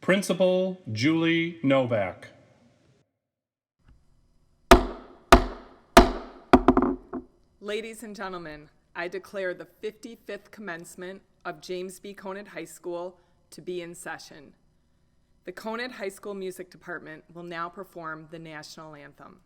Principal Julie Novak. Ladies and gentlemen, I declare the 55th commencement of James B. Conant High School to be in session. The Conant High School Music Department will now perform the national anthem.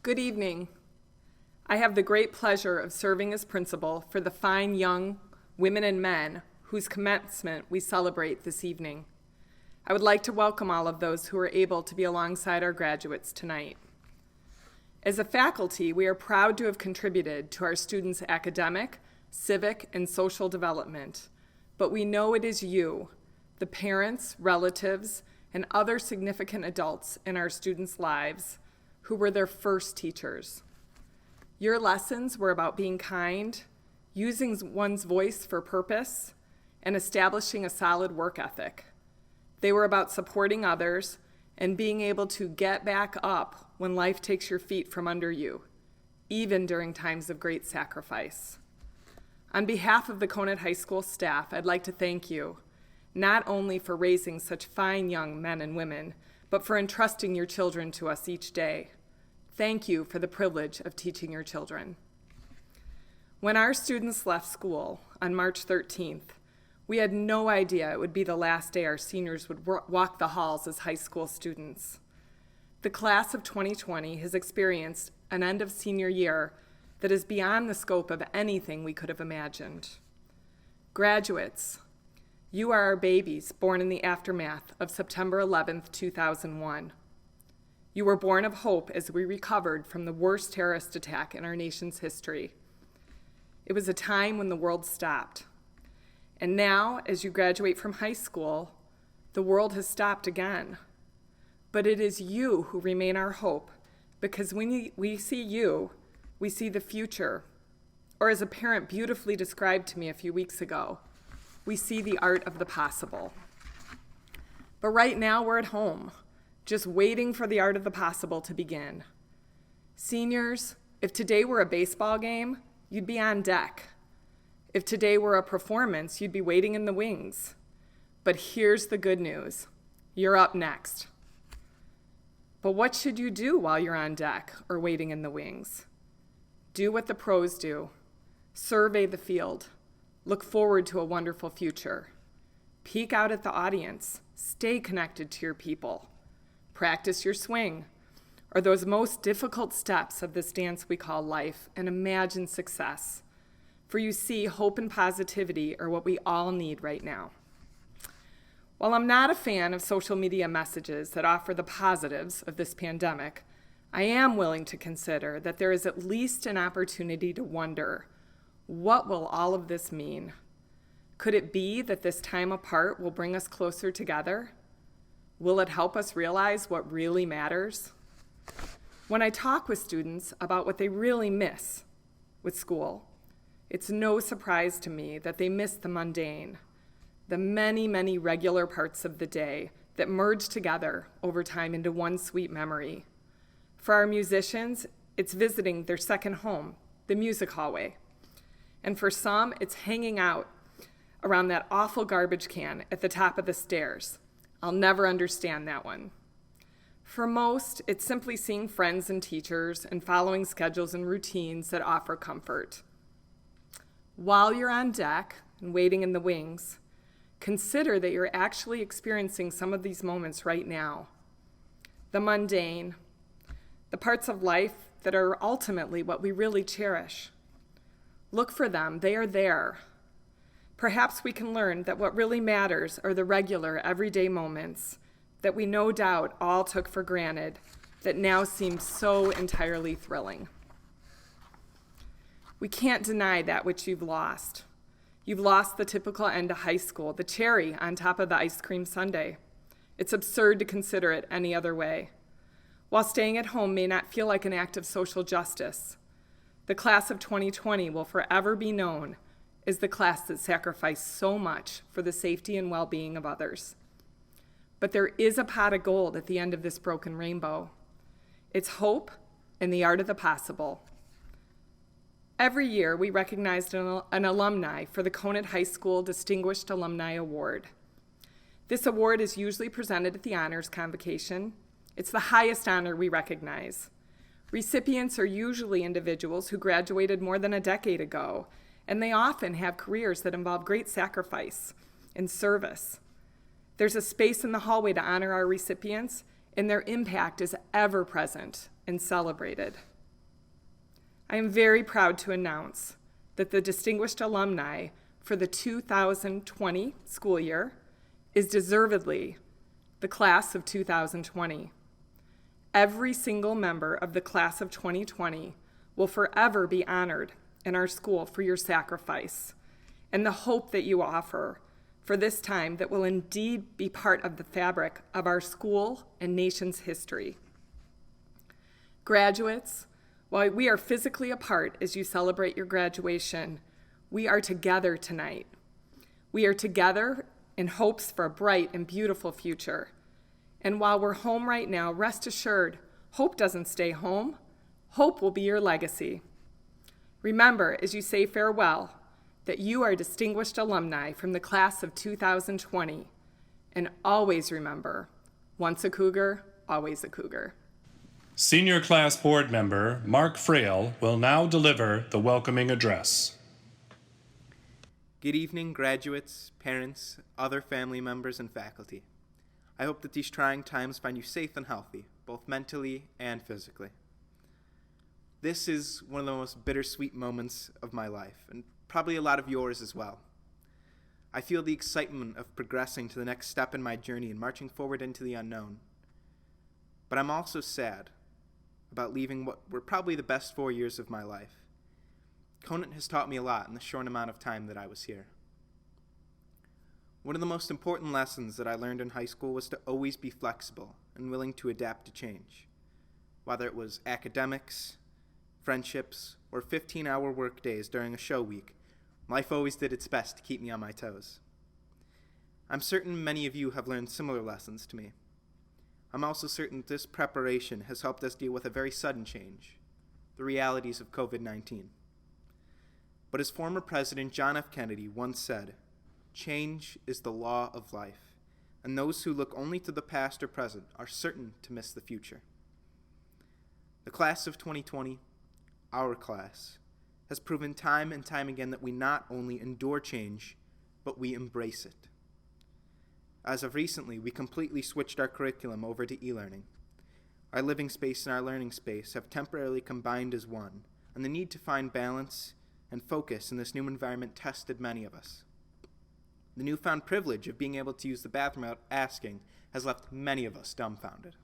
Good evening. I have the great pleasure of serving as principal for the fine young women and men whose commencement we celebrate this evening. I would like to welcome all of those who are able to be alongside our graduates tonight. As a faculty, we are proud to have contributed to our students' academic, civic, and social development, but we know it is you, the parents, relatives, and other significant adults in our students' lives who were their first teachers. Your lessons were about being kind, using one's voice for purpose, and establishing a solid work ethic. They were about supporting others and being able to get back up when life takes your feet from under you, even during times of great sacrifice. On behalf of the Conant High School staff, I'd like to thank you, not only for raising such fine young men and women, but for entrusting your children to us each day. Thank you for the privilege of teaching your children. When our students left school on March 13th, we had no idea it would be the last day our seniors would walk the halls as high school students. The class of 2020 has experienced an end of senior year that is beyond the scope of anything we could have imagined. Graduates, you are our babies born in the aftermath of September 11th, 2001. You were born of hope as we recovered from the worst terrorist attack in our nation's history. It was a time when the world stopped. And now, as you graduate from high school, the world has stopped again. But it is you who remain our hope, because when we see you, we see the future. Or as a parent beautifully described to me a few weeks ago, we see the art of the possible. But right now we're at home, just waiting for the art of the possible to begin. Seniors, if today were a baseball game, you'd be on deck. If today were a performance, you'd be waiting in the wings. But here's the good news. You're up next. But what should you do while you're on deck or waiting in the wings? Do what the pros do. Survey the field. Look forward to a wonderful future. Peek out at the audience. Stay connected to your people. Practice your swing, or those most difficult steps of this dance we call life, and imagine success. For you see, hope and positivity are what we all need right now. While I'm not a fan of social media messages that offer the positives of this pandemic, I am willing to consider that there is at least an opportunity to wonder, what will all of this mean? Could it be that this time apart will bring us closer together? Will it help us realize what really matters? When I talk with students about what they really miss with school, it's no surprise to me that they miss the mundane, the many, many regular parts of the day that merge together over time into one sweet memory. For our musicians, it's visiting their second home the music hallway. And for some, it's hanging out around that awful garbage can at the top of the stairs. I'll never understand that one. For most, it's simply seeing friends and teachers and following schedules and routines that offer comfort. While you're on deck and waiting in the wings, consider that you're actually experiencing some of these moments right now. The mundane, the parts of life that are ultimately what we really cherish. Look for them, they are there. Perhaps we can learn that what really matters are the regular, everyday moments that we no doubt all took for granted that now seem so entirely thrilling. We can't deny that which you've lost. You've lost the typical end of high school, the cherry on top of the ice cream sundae. It's absurd to consider it any other way. While staying at home may not feel like an act of social justice, the class of 2020 will forever be known as the class that sacrificed so much for the safety and well-being of others. But there is a pot of gold at the end of this broken rainbow. It's hope and the art of the possible. Every year, we recognized an alumni for the Conant High School Distinguished Alumni Award. This award is usually presented at the honors convocation. It's the highest honor we recognize. Recipients are usually individuals who graduated more than a decade ago, and they often have careers that involve great sacrifice and service. There's a space in the hallway to honor our recipients, and their impact is ever present and celebrated. I am very proud to announce that the Distinguished Alumni for the 2020 school year is deservedly the class of 2020. Every single member of the class of 2020 will forever be honored in our school for your sacrifice and the hope that you offer for this time that will indeed be part of the fabric of our school and nation's history. Graduates, while we are physically apart as you celebrate your graduation, we are together tonight. We are together in hopes for a bright and beautiful future. And while we're home right now, rest assured, hope doesn't stay home. Hope will be your legacy. Remember, as you say farewell, that you are distinguished alumni from the class of 2020. And always remember, once a Cougar, always a Cougar. Senior Class Board Member Mark Frail will now deliver the welcoming address. Good evening, graduates, parents, other family members, and faculty. I hope that these trying times find you safe and healthy, both mentally and physically. This is one of the most bittersweet moments of my life, and probably a lot of yours as well. I feel the excitement of progressing to the next step in my journey and marching forward into the unknown. But I'm also sad about leaving what were probably the best 4 years of my life. Conant has taught me a lot in the short amount of time that I was here. One of the most important lessons that I learned in high school was to always be flexible and willing to adapt to change. Whether it was academics, friendships, or 15-hour work days during a show week, life always did its best to keep me on my toes. I'm certain many of you have learned similar lessons to me. I'm also certain this preparation has helped us deal with a very sudden change, the realities of COVID-19. But as former President John F. Kennedy once said, change is the law of life, and those who look only to the past or present are certain to miss the future. The class of 2020, our class, has proven time and time again that we not only endure change, but we embrace it. As of recently, we completely switched our curriculum over to e-learning. Our living space and our learning space have temporarily combined as one, and the need to find balance and focus in this new environment tested many of us. The newfound privilege of being able to use the bathroom without asking has left many of us dumbfounded.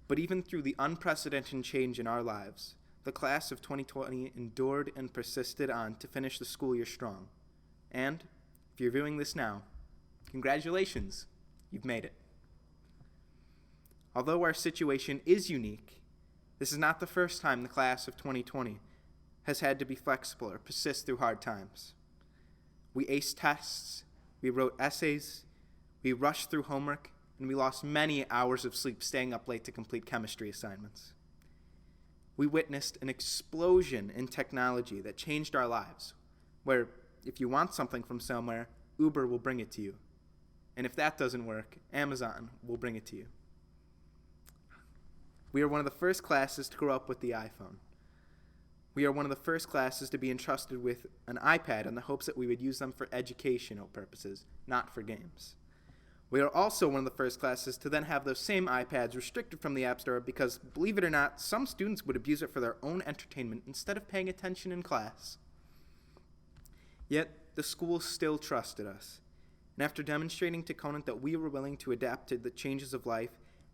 But even through the unprecedented change in our lives, the class of 2020 endured and persisted on to finish the school year strong. And, if you're viewing this now, congratulations, you've made it. Although our situation is unique, this is not the first time the class of 2020 has had to be flexible or persist through hard times. We aced tests, we wrote essays, we rushed through homework, and we lost many hours of sleep staying up late to complete chemistry assignments. we witnessed an explosion in technology that changed our lives, where if you want something from somewhere, Uber will bring it to you. And if that doesn't work, Amazon will bring it to you. We are one of the first classes to grow up with the iPhone. We are one of the first classes to be entrusted with an iPad in the hopes that we would use them for educational purposes, not for games. We are also one of the first classes to then have those same iPads restricted from the App Store because, believe it or not, some students would abuse it for their own entertainment instead of paying attention in class. Yet, the school still trusted us. And after demonstrating to Conant that we were willing to adapt to the changes of life,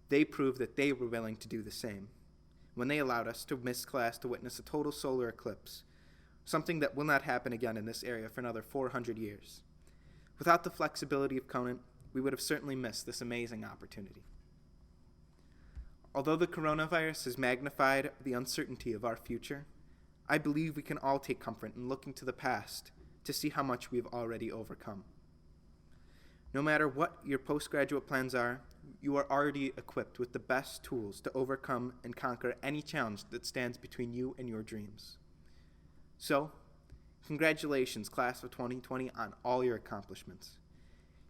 they proved that they were willing to do the same when they allowed us to miss class to witness a total solar eclipse, something that will not happen again in this area for another 400 years. Without the flexibility of Conant, we would have certainly missed this amazing opportunity. Although the coronavirus has magnified the uncertainty of our future, I believe we can all take comfort in looking to the past to see how much we've already overcome. No matter what your postgraduate plans are, you are already equipped with the best tools to overcome and conquer any challenge that stands between you and your dreams. So, congratulations, class of 2020, on all your accomplishments.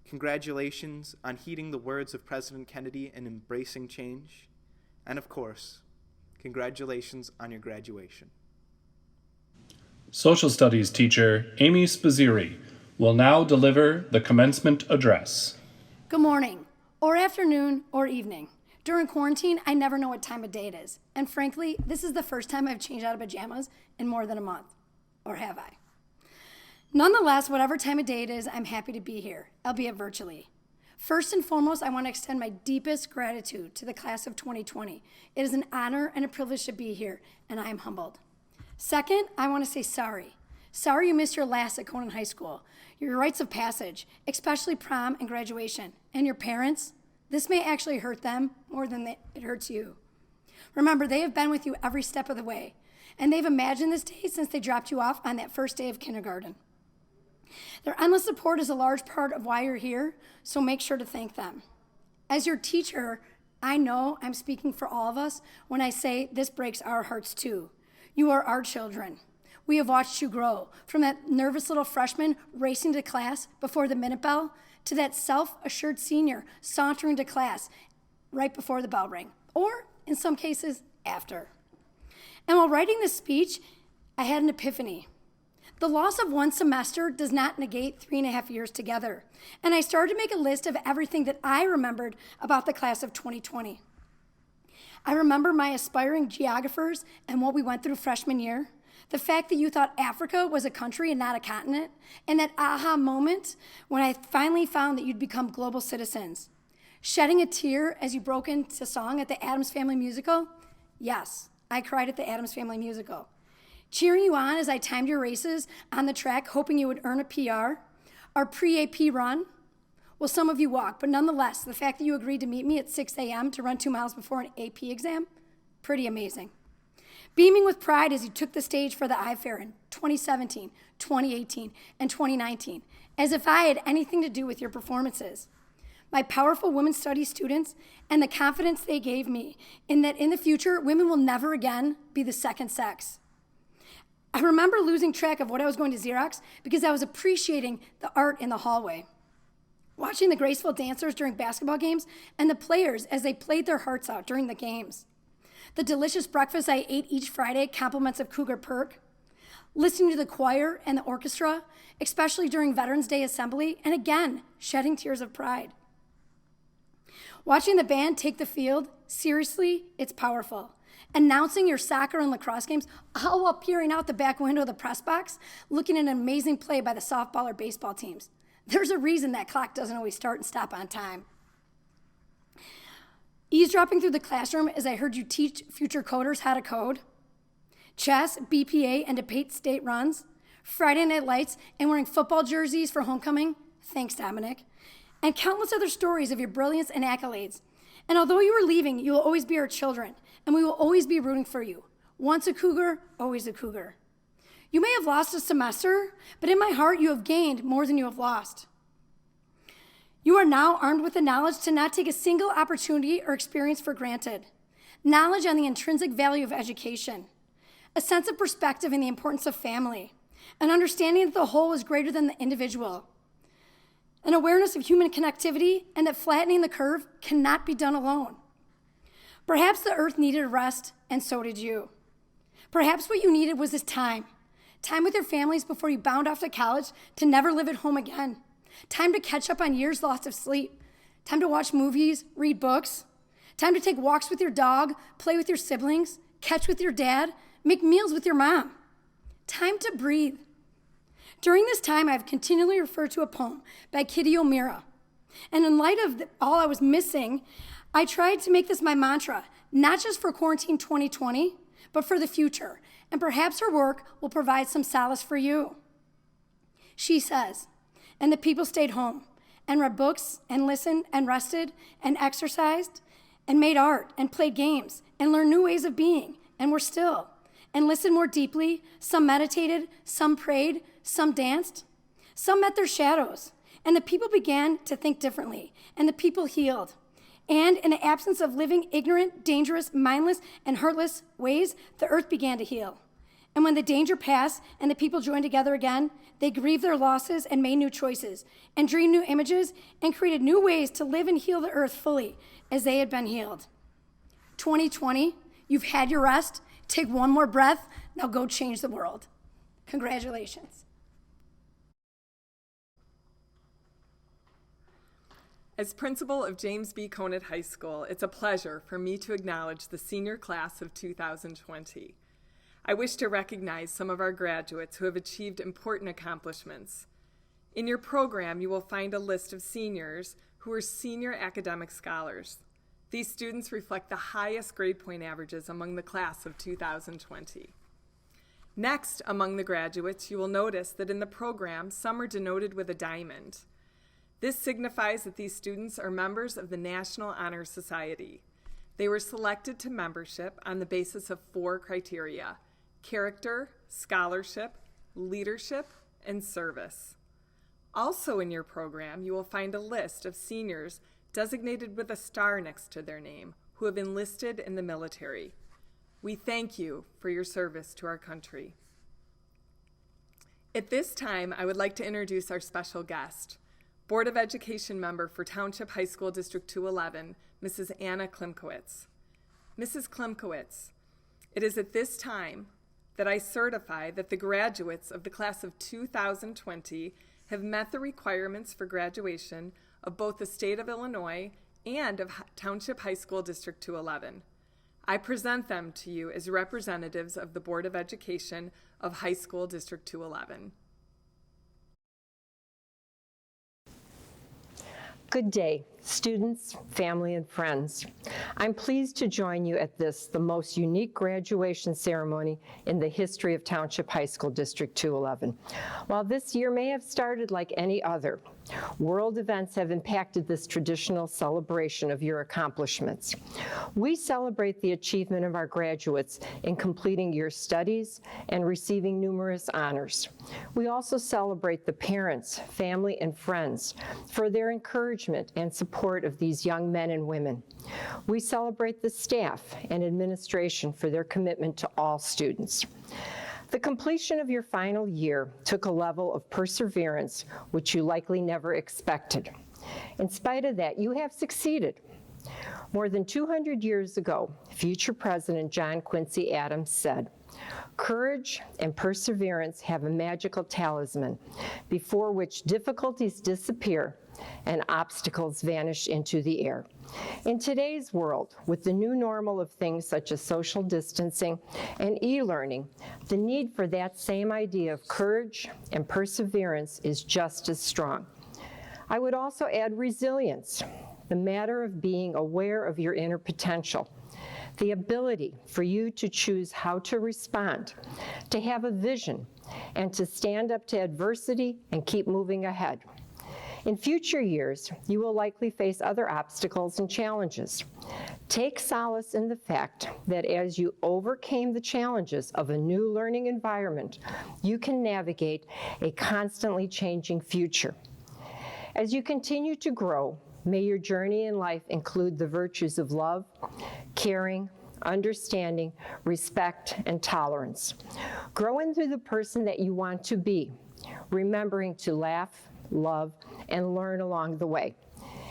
Congratulations on heeding the words of President Kennedy and embracing change. And of course, congratulations on your graduation. Social Studies teacher Amy Spazziri will now deliver the commencement address. Good morning, or afternoon, or evening. During quarantine, I never know what time of day it is. And frankly, this is the first time I've changed out of pajamas in more than a month. Or have I? Nonetheless, whatever time of day it is, I'm happy to be here, albeit virtually. First and foremost, I want to extend my deepest gratitude to the class of 2020. It is an honor and a privilege to be here, and I am humbled. Second, I want to say sorry. Sorry you missed your last at Conant High School, your rites of passage, especially prom and graduation. And your parents, this may actually hurt them more than it hurts you. Remember, they have been with you every step of the way, and they've imagined this day since they dropped you off on that first day of kindergarten. Their endless support is a large part of why you're here, so make sure to thank them. As your teacher, I know I'm speaking for all of us when I say this breaks our hearts too. You are our children. We have watched you grow, from that nervous little freshman racing to class before the minute bell to that self-assured senior sauntering to class right before the bell rang, or in some cases, after. And while writing this speech, I had an epiphany. The loss of one semester does not negate 3.5 years together. And I started to make a list of everything that I remembered about the class of 2020. I remember my aspiring geographers and what we went through freshman year, the fact that you thought Africa was a country and not a continent, and that aha moment when I finally found that you'd become global citizens. Shedding a tear as you broke into song at the Addams Family musical? Yes, I cried at the Addams Family musical. Cheering you on as I timed your races on the track, hoping you would earn a PR. Our pre-AP run? Well, some of you walked, but nonetheless, the fact that you agreed to meet me at 6 a.m. to run 2 miles before an AP exam, pretty amazing. Beaming with pride as you took the stage for the iFair in 2017, 2018, and 2019, as if I had anything to do with your performances. My powerful women's studies students and the confidence they gave me in that in the future, women will never again be the second sex. I remember losing track of what I was going to Xerox because I was appreciating the art in the hallway. Watching the graceful dancers during basketball games and the players as they played their hearts out during the games. The delicious breakfast I ate each Friday, compliments of Cougar Perk. Listening to the choir and the orchestra, especially during Veterans Day Assembly, and again, shedding tears of pride. Watching the band take the field, seriously, it's powerful. Announcing your soccer and lacrosse games, all while peering out the back window of the press box, looking at an amazing play by the softball or baseball teams. There's a reason that clock doesn't always start and stop on time. Eavesdropping through the classroom as I heard you teach future coders how to code. Chess, BPA, and debate state runs. Friday Night Lights and wearing football jerseys for homecoming. Thanks, Dominic. And countless other stories of your brilliance and accolades. And although you are leaving, you will always be our children, and we will always be rooting for you. Once a Cougar, always a Cougar. You may have lost a semester, but in my heart, you have gained more than you have lost. You are now armed with the knowledge to not take a single opportunity or experience for granted. knowledge on the intrinsic value of education, a sense of perspective in the importance of family, an understanding that the whole is greater than the individual, an awareness of human connectivity, and that flattening the curve cannot be done alone. Perhaps the earth needed a rest, and so did you. Perhaps what you needed was this time with your families before you bound off to college to never live at home again, time to catch up on years lost of sleep, time to watch movies, read books, time to take walks with your dog, play with your siblings, catch with your dad, make meals with your mom. Time to breathe. During this time, I've continually referred to a poem by Kitty O'Meara. And in light of all I was missing, I tried to make this my mantra, not just for Quarantine 2020, but for the future. And perhaps her work will provide some solace for you. She says, and the people stayed home and read books and listened and rested and exercised and made art and played games and learned new ways of being and were still and listened more deeply. Some meditated, some prayed, some danced, some met their shadows, and the people began to think differently, and the people healed. And in the absence of living ignorant, dangerous, mindless, and heartless ways, the earth began to heal. And when the danger passed and the people joined together again, they grieved their losses and made new choices, and dreamed new images, and created new ways to live and heal the earth fully as they had been healed. 2020, you've had your rest. Take one more breath. Now go change the world. Congratulations. As principal of James B. Conant High School, it's a pleasure for me to acknowledge the senior class of 2020. I wish to recognize some of our graduates who have achieved important accomplishments. In your program, you will find a list of seniors who are senior academic scholars. These students reflect the highest grade point averages among the class of 2020. Next, among the graduates, you will notice that in the program, some are denoted with a diamond. This signifies that these students are members of the National Honor Society. They were selected to membership on the basis of 4 criteria: character, scholarship, leadership, and service. Also in your program, you will find a list of seniors designated with a star next to their name who have enlisted in the military. We thank you for your service to our country. At this time, I would like to introduce our special guest, Board of Education member for Township High School District 211, Mrs. Anna Klimkowitz. Mrs. Klimkowitz, it is at this time that I certify that the graduates of the class of 2020 have met the requirements for graduation of both the state of Illinois and of Township High School District 211. I present them to you as representatives of the Board of Education of High School District 211. Good day, students, family, and friends. I'm pleased to join you at this, the most unique graduation ceremony in the history of Township High School District 211. While this year may have started like any other, world events have impacted this traditional celebration of your accomplishments. We celebrate the achievement of our graduates in completing your studies and receiving numerous honors. We also celebrate the parents, family, and friends for their encouragement and support of these young men and women. We celebrate the staff and administration for their commitment to all students. The completion of your final year took a level of perseverance which you likely never expected. In spite of that, you have succeeded. More than 200 years ago, future President John Quincy Adams said, "Courage and perseverance have a magical talisman before which difficulties disappear and obstacles vanish into the air." In today's world, with the new normal of things such as social distancing and e-learning, the need for that same idea of courage and perseverance is just as strong. I would also add resilience, the matter of being aware of your inner potential, the ability for you to choose how to respond, to have a vision, and to stand up to adversity and keep moving ahead. In future years, you will likely face other obstacles and challenges. Take solace in the fact that as you overcame the challenges of a new learning environment, you can navigate a constantly changing future. As you continue to grow, may your journey in life include the virtues of love, caring, understanding, respect, and tolerance. Grow into the person that you want to be, remembering to laugh, love, and learn along the way.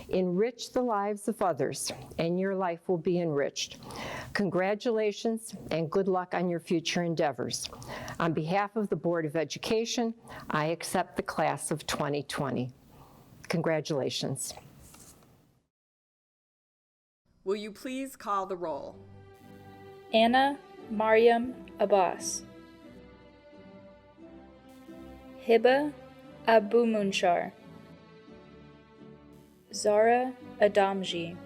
Enrich the lives of others, and your life will be enriched. Congratulations and good luck on your future endeavors. On behalf of the Board of Education, I accept the class of 2020. Congratulations. Will you please call the roll? Anna Mariam Abbas, Hiba Abu Munshar, Zara Adamji,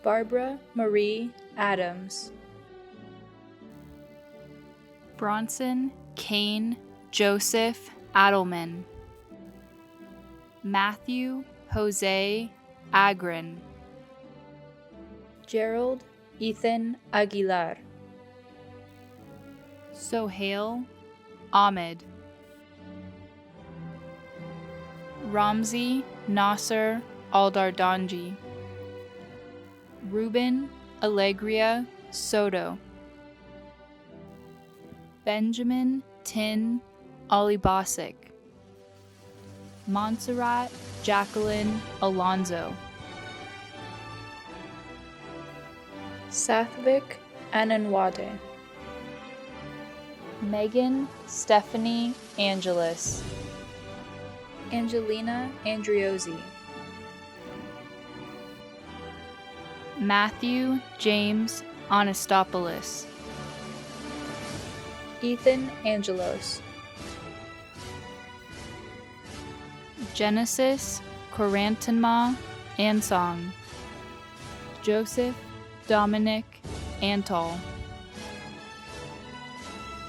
Barbara Marie Adams, Bronson Kane Joseph Adelman, Matthew Jose Agrin, Gerald Ethan Aguilar, Sohail Ahmed, Ramzi Nasser Aldardanji, Ruben Alegria Soto, Benjamin Tin Alibasic, Montserrat Jacqueline Alonzo, Sathvik Ananwade, Megan Stephanie Angelis, Angelina Andriozzi, Matthew James Anastopoulos, Ethan Angelos, Genesis Corantanma Ansong, Joseph Dominic Antol,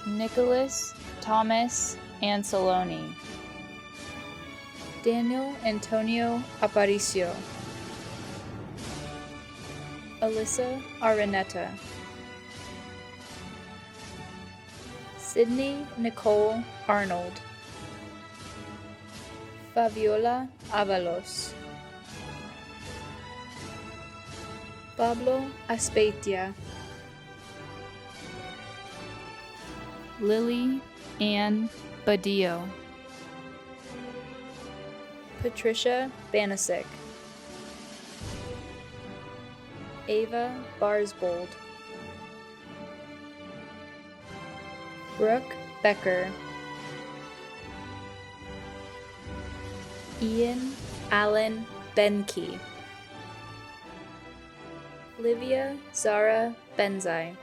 Nicholas Thomas Anceloni, Daniel Antonio Aparicio, Alyssa Araneta, Sydney Nicole Arnold, Fabiola Avalos, Pablo Aspeitia, Lily Ann Badillo, Patricia Banasic, Ava Barsbold, Brooke Becker, Ian Allen Benke, Livia Zara Benzai,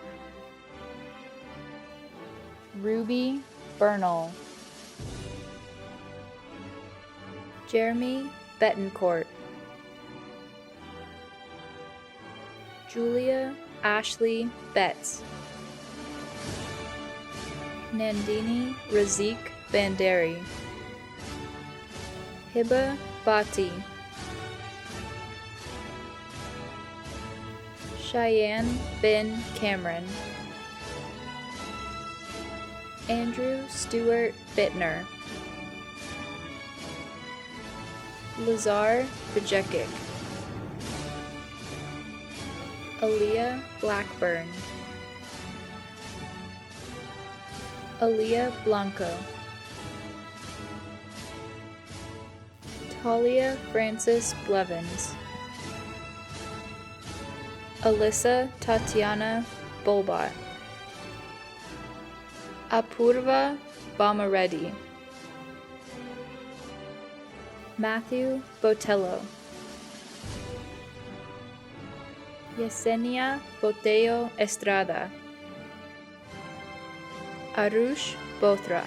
Ruby Bernal, Jeremy Betancourt, Julia Ashley Betts, Nandini Razik Banderi, Hiba Bhatti, Cheyenne Bin Cameron, Andrew Stewart Bittner, Lazar Bajekic, Aaliyah Blackburn, Aaliyah Blanco, Talia Francis Blevins, Alyssa Tatiana Bolbot, Apurva Bamareddy, Matthew Botello, Yesenia Botello Estrada, Arush Bothra,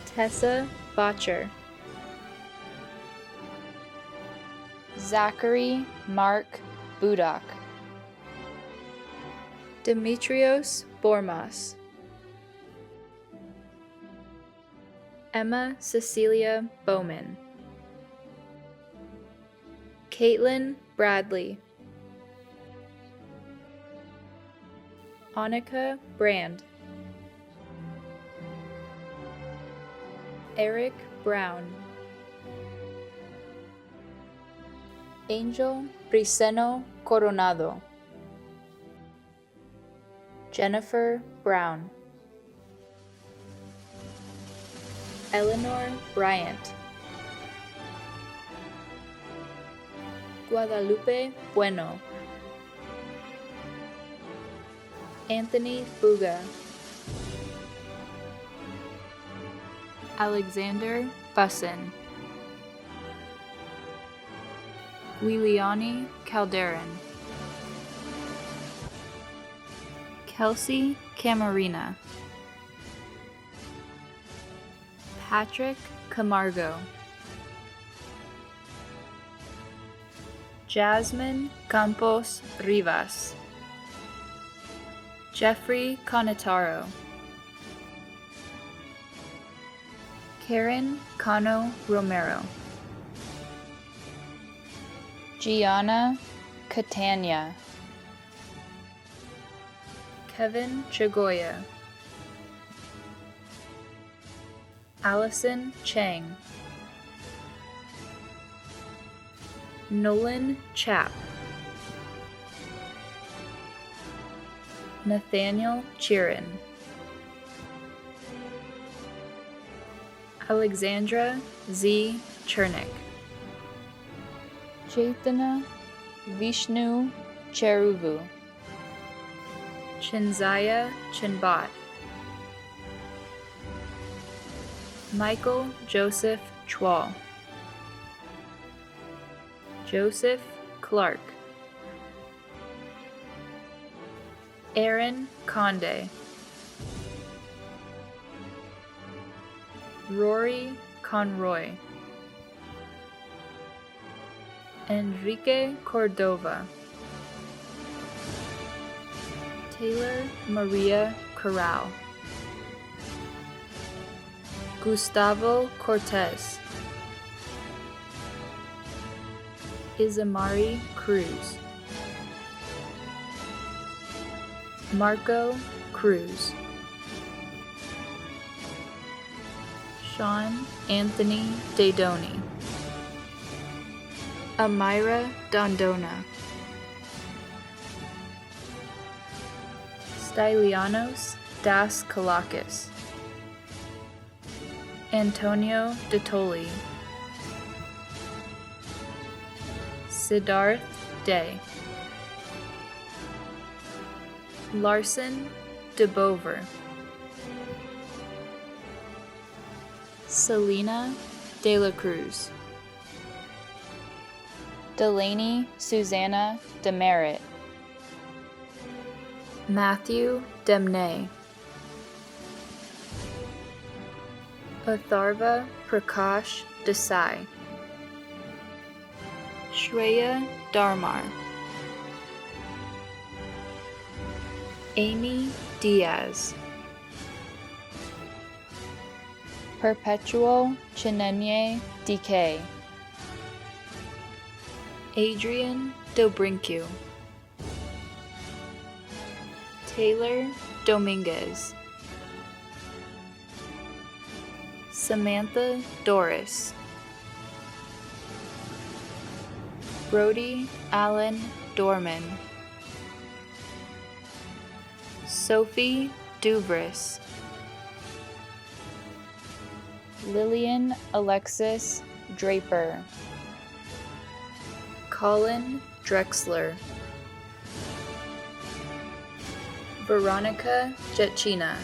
Tessa Botcher, Zachary Mark Budak, Demetrios Bormas, Emma Cecilia Bowman, Caitlin Bradley, Annika Brand, Eric Brown, Angel Briceno Coronado, Jennifer Brown, Eleanor Bryant, Guadalupe Bueno, Anthony Buga, Alexander Bussin, Liliani Calderon, Kelsey Camarina, Patrick Camargo, Jasmine Campos Rivas, Jeffrey Conataro, Karen Cano Romero, Gianna Catania, Kevin Chagoya, Allison Chang, Nolan Chap, Nathaniel Chirin, Alexandra Z. Chernick, Chaitana Vishnu Cheruvu, Chinzaya Chinbat, Michael Joseph Chwal, Joseph Clark, Aaron Conde, Rory Conroy, Enrique Cordova, Taylor Maria Corral, Gustavo Cortez, Isamari Cruz, Marco Cruz, Sean Anthony Dadoni, Amira Dondona, Stylianos Das Kalakis, Antonio Detoli, Siddharth Day, Larson DeBover, Selena De La Cruz, Delaney Susanna Demerit, Matthew Demnay, Atharva Prakash Desai, Shreya Dharmar, Amy Diaz, Perpetual Chinenye DK, Adrian Dobrincu, Taylor Dominguez, Samantha Doris, Brody Allen Dorman, Sophie Dubris, Lillian Alexis Draper, Colin Drexler, Veronica Jetchina,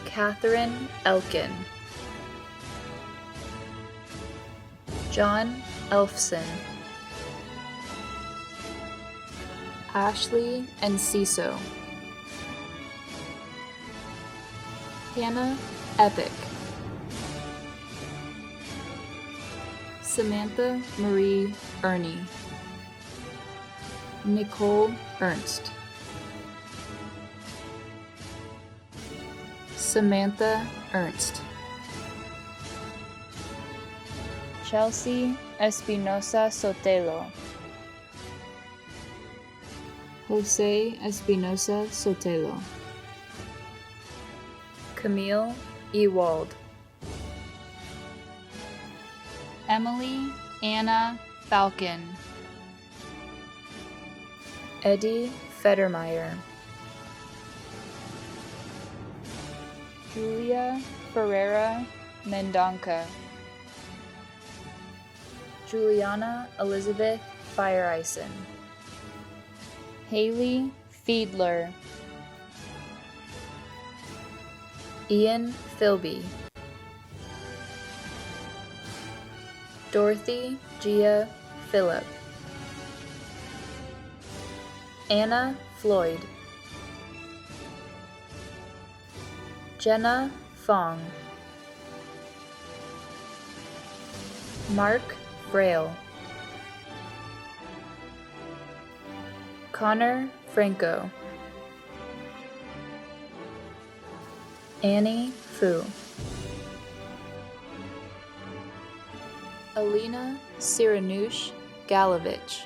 Catherine Elkin, John Elfson, Ashley Enciso, Hannah Epic, Samantha Marie Ernie, Nicole Ernst, Samantha Ernst, Chelsea Espinosa Sotelo, Jose Espinosa Sotelo, Camille Ewald, Emily Anna Falcon, Eddie Federmeyer, Julia Ferreira Mendonca, Juliana Elizabeth Fireisen, Haley Fiedler, Ian Philby, Dorothy Gia Phillip, Anna Floyd, Jenna Fong, Mark Frail, Connor Franco, Annie Fu, Alina Siranush Galovich,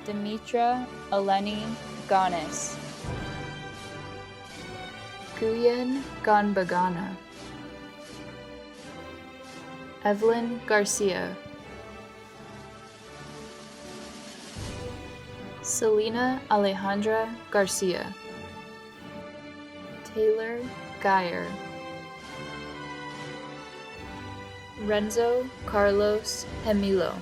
Dimitra Eleni Ganis, Guyen Ganbagana, Evelyn Garcia, Selena Alejandra Garcia, Taylor Geyer, Renzo Carlos Hemilo,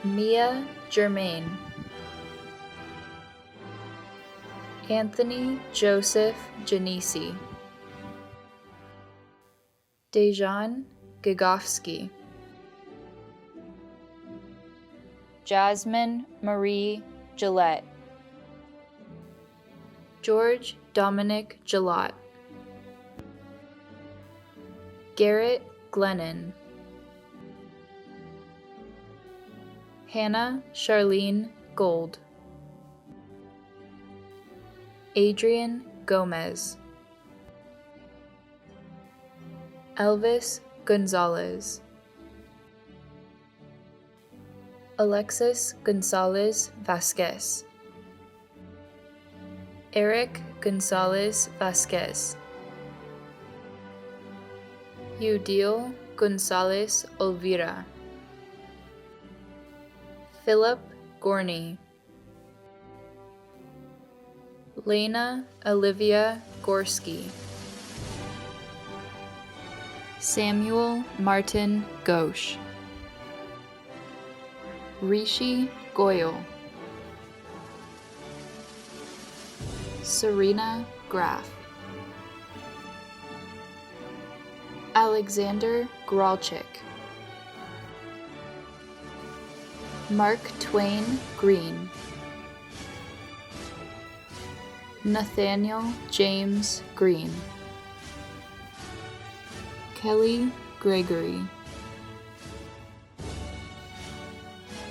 Mia Germain, Anthony Joseph Janisi, Dejan Gagofsky, Jasmine Marie Gillette, George Dominic Gillot, Garrett Glennon, Hannah Charlene Gold, Adrian Gomez, Elvis Gonzalez, Alexis Gonzalez Vasquez, Eric Gonzalez Vasquez, Udil Gonzalez Olvera, Philip Gorney, Lena Olivia Gorski, Samuel Martin Ghosh, Rishi Goyal, Serena Graff, Alexander Gralchik, Mark Twain Green, Nathaniel James Green, Kelly Gregory,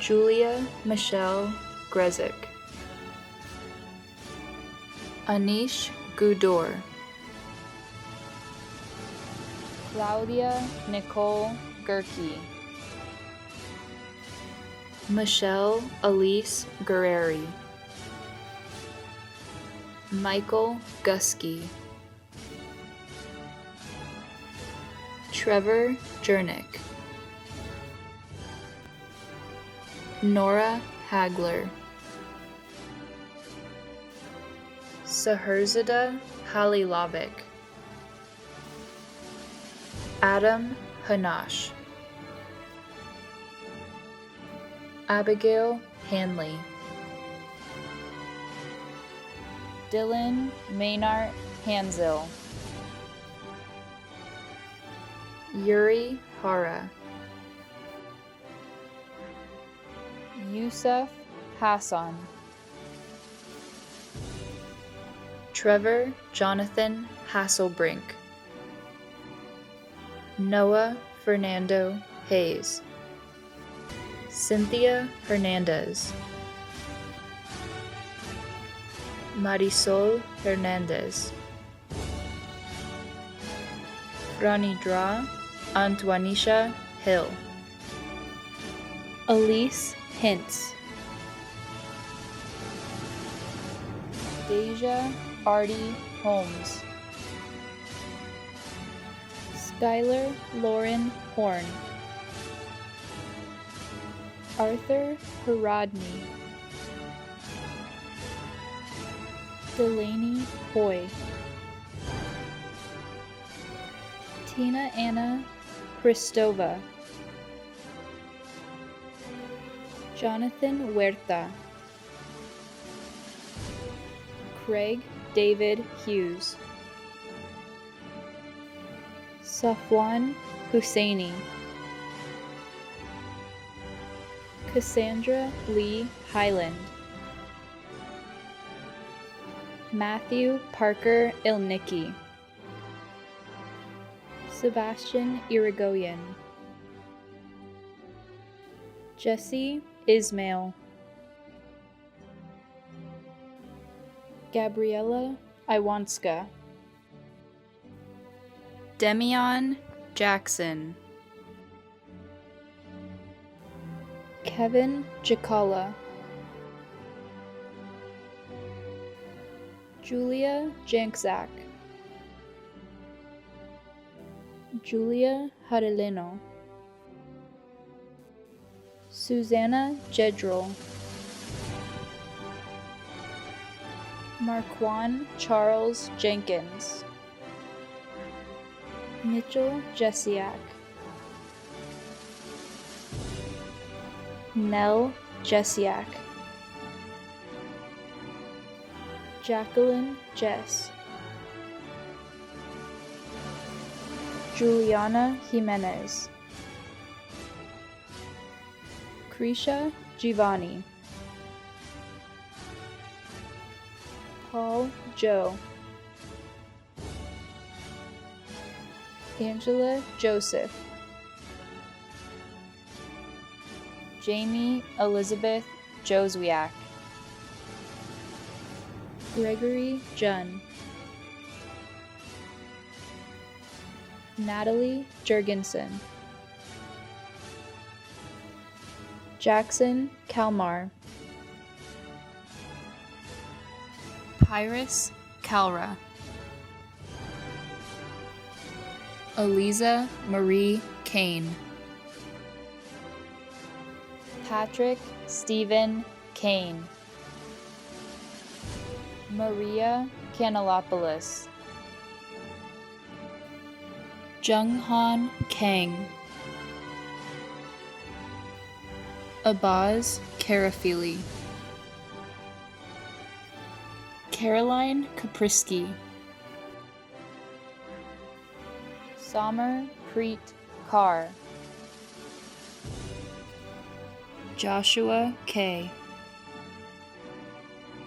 Julia Michelle Grezik, Anish Gudor, Claudia Nicole Gerke, Michelle Elise Guerreri, Michael Gusky, Trevor Jernick, Nora Hagler, Saherzada Halilovic, Adam Hanash, Abigail Hanley, Dylan Maynard Hanzel, Yuri Hara, Yusuf Hassan, Trevor Jonathan Hasselbrink, Noah Fernando Hayes, Cynthia Hernandez, Marisol Hernandez, Ranidra Antoinisha Hill, Elise Hintz, Deja Artie Holmes, Skylar Lauren Horn, Arthur Haradny, Delaney Hoy, Tina Anna Christova, Jonathan Huerta, Craig David Hughes, Safwan Husseini, Cassandra Lee Highland, Matthew Parker Ilnicki, Sebastian Irigoyen, Jesse Ismail, Gabriella Iwanska, Demion Jackson, Kevin Jacala, Julia Jankzak, Julia Hareleno, Susanna Jedrol, Marquan Charles Jenkins, Mitchell Jesiak, Nell Jesiak, Jacqueline Jess, Juliana Jimenez, Krisha Giovanni, Paul Joe, Angela Joseph, Jamie Elizabeth Joswiak, Gregory Junn, Natalie Jurgensen, Jackson Kalmar, Pyrus Kalra, Eliza Marie Kane, Patrick Stephen Kane, Maria Kanelopoulos, Junghan Kang, Abaz Karafili, Caroline Kaprisky, Samar Preet Kaur, Joshua K.